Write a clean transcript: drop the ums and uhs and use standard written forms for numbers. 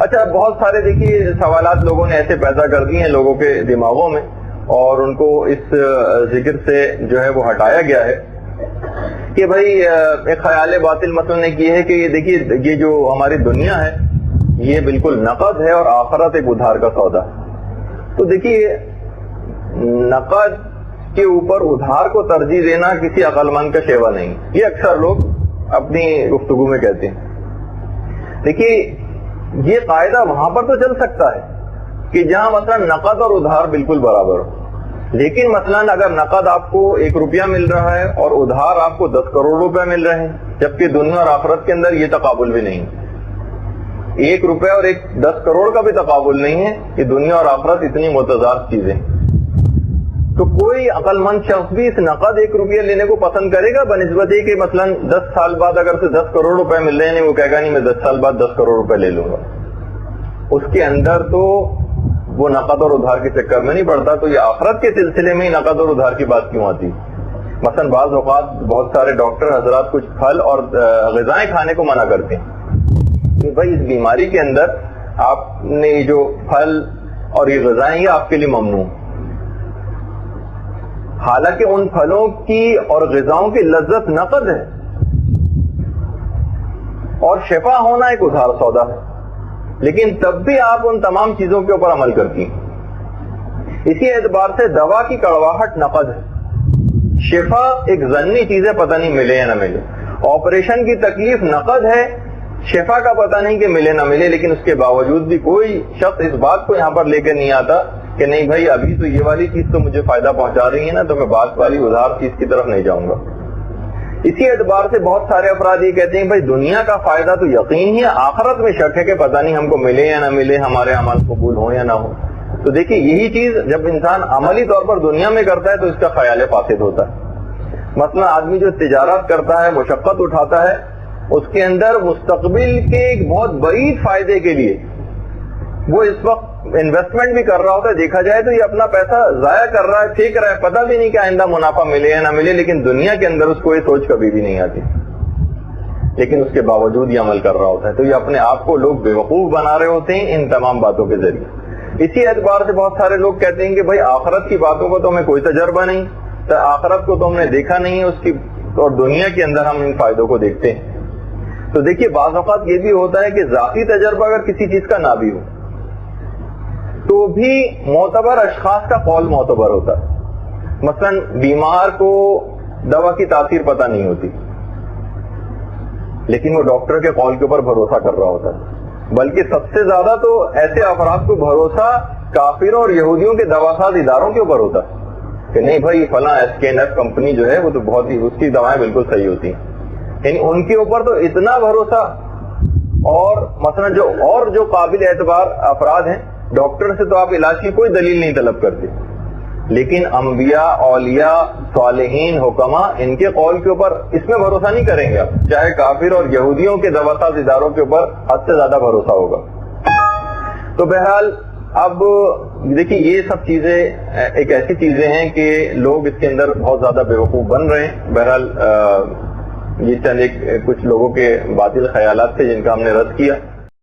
اچھا، بہت سارے دیکھیے سوالات لوگوں نے ایسے پیدا کر دیے ہیں لوگوں کے دماغوں میں، اور ان کو اس ذکر سے جو ہے وہ ہٹایا گیا ہے کہ بھائی ایک خیال باطل مثلا ایک یہ ہے کہ یہ دیکھیے یہ جو ہماری دنیا ہے یہ بالکل نقد ہے اور آخرت ایک ادھار کا سودا ہے۔ تو دیکھیے نقد کے اوپر ادھار کو ترجیح دینا کسی عقل مند کا شیوا نہیں، یہ اکثر لوگ اپنی گفتگو میں کہتے ہیں۔ دیکھیے یہ قاعدہ وہاں پر تو چل سکتا ہے کہ جہاں مثلا نقد اور ادھار بالکل برابر ہو، لیکن مثلا اگر نقد آپ کو 1 روپیہ مل رہا ہے اور ادھار آپ کو 10 کروڑ روپے مل رہے ہیں، جبکہ دنیا اور آخرت کے اندر یہ تقابل بھی نہیں، 1 روپے اور 10 کروڑ کا بھی تقابل نہیں ہے کہ دنیا اور آخرت اتنی متضاد چیزیں، تو کوئی عقل مند شخص بھی اس نقد 1 روپیہ لینے کو پسند کرے گا بنسبت کہ مثلا 10 سال بعد اگر سے 10 کروڑ روپے مل رہے ہیں، نہیں وہ کہے گا نہیں میں 10 سال بعد 10 کروڑ روپے لے لوں گا۔ اس کے اندر تو وہ نقد اور ادھار کے چکر میں نہیں پڑتا، تو یہ آخرت کے سلسلے میں ہی نقد اور ادھار کی بات کیوں آتی؟ مثلا بعض اوقات بہت سارے ڈاکٹر حضرات کچھ پھل اور غذائیں کھانے کو منع کرتے ہیں کہ بھائی اس بیماری کے اندر آپ نے یہ جو پھل اور یہ غذائیں یہ آپ کے لیے ممنوع، حالانکہ ان پھلوں کی اور غذاؤں کی لذت نقد ہے اور شفا ہونا ایک ادھار سودا ہے، لیکن تب بھی آپ ان تمام چیزوں کے اوپر عمل کرتی ہیں۔ اسی اعتبار سے دوا کی کڑواہٹ نقد ہے، شفا ایک ضمنی چیز ہے، پتہ نہیں ملے یا نہ ملے، آپریشن کی تکلیف نقد ہے، شفا کا پتہ نہیں کہ ملے نہ ملے، لیکن اس کے باوجود بھی کوئی شخص اس بات کو یہاں پر لے کے نہیں آتا کہ نہیں بھائی ابھی تو یہ والی چیز تو مجھے فائدہ پہنچا رہی ہے نا، تو میں بات والی ادھار چیز کی طرف نہیں جاؤں گا۔ اسی اعتبار سے بہت سارے افراد یہ کہتے ہیں بھائی دنیا کا فائدہ تو یقین ہی ہے، آخرت میں شک ہے کہ پتہ نہیں ہم کو ملے یا نہ ملے، ہمارے اعمال قبول ہوں یا نہ ہو۔ تو دیکھیے یہی چیز جب انسان عملی طور پر دنیا میں کرتا ہے تو اس کا خیال فاسد ہوتا ہے۔ مثلا آدمی جو تجارت کرتا ہے، مشقت اٹھاتا ہے، اس کے اندر مستقبل کے ایک بہت بعید فائدے کے لیے وہ اس وقت انویسٹمنٹ بھی کر رہا ہوتا ہے، دیکھا جائے تو یہ اپنا پیسہ ضائع کر رہا ہے، پھینک رہا ہے، پتہ بھی نہیں کہ آئندہ منافع ملے یا نہ ملے، لیکن دنیا کے اندر اس کو یہ سوچ کبھی بھی نہیں آتی، لیکن اس کے باوجود یہ عمل کر رہا ہوتا ہے۔ تو یہ اپنے آپ کو لوگ بیوقوف بنا رہے ہوتے ہیں ان تمام باتوں کے ذریعے۔ اسی اعتبار سے بہت سارے لوگ کہتے ہیں کہ بھائی آخرت کی باتوں کو تو ہمیں کوئی تجربہ نہیں، تو آخرت کو تو ہم نے دیکھا نہیں اس کی، اور دنیا کے اندر ہم ان فائدوں کو دیکھتے ہیں۔ تو دیکھیے بعض اوقات یہ بھی ہوتا ہے کہ ذاتی تجربہ اگر کسی چیز کا نہ بھی ہو تو بھی معتبر اشخاص کا قول معتبر ہوتا ہے۔ مثلا بیمار کو دوا کی تاثیر پتہ نہیں ہوتی، لیکن وہ ڈاکٹر کے قول کے اوپر بھروسہ کر رہا ہوتا ہے، بلکہ سب سے زیادہ تو ایسے افراد کو بھروسہ کافروں اور یہودیوں کے دواساز اداروں کے اوپر ہوتا ہے کہ نہیں بھائی فلاں SKNF کمپنی جو ہے وہ تو بہت ہی اس کی دوائیں بالکل صحیح ہوتی ہیں، یعنی ان کے اوپر تو اتنا بھروسہ۔ اور مثلا جو قابل اعتبار افراد ہیں، ڈاکٹر سے تو آپ علاج کی کوئی دلیل نہیں طلب کرتے، لیکن انبیاء، اولیاء، صالحین، حکماء ان کے قول کے اوپر اس میں بھروسہ نہیں کریں گے آپ، چاہے کافر اور یہودیوں کے دواساز اداروں کے اوپر حد سے زیادہ بھروسہ ہوگا۔ تو بہرحال اب دیکھیے یہ سب چیزیں ایک ایسی چیزیں ہیں کہ لوگ اس کے اندر بہت زیادہ بیوقوف بن رہے ہیں۔ بہرحال یہ چند کچھ لوگوں کے باطل خیالات تھے جن کا ہم نے رد کیا۔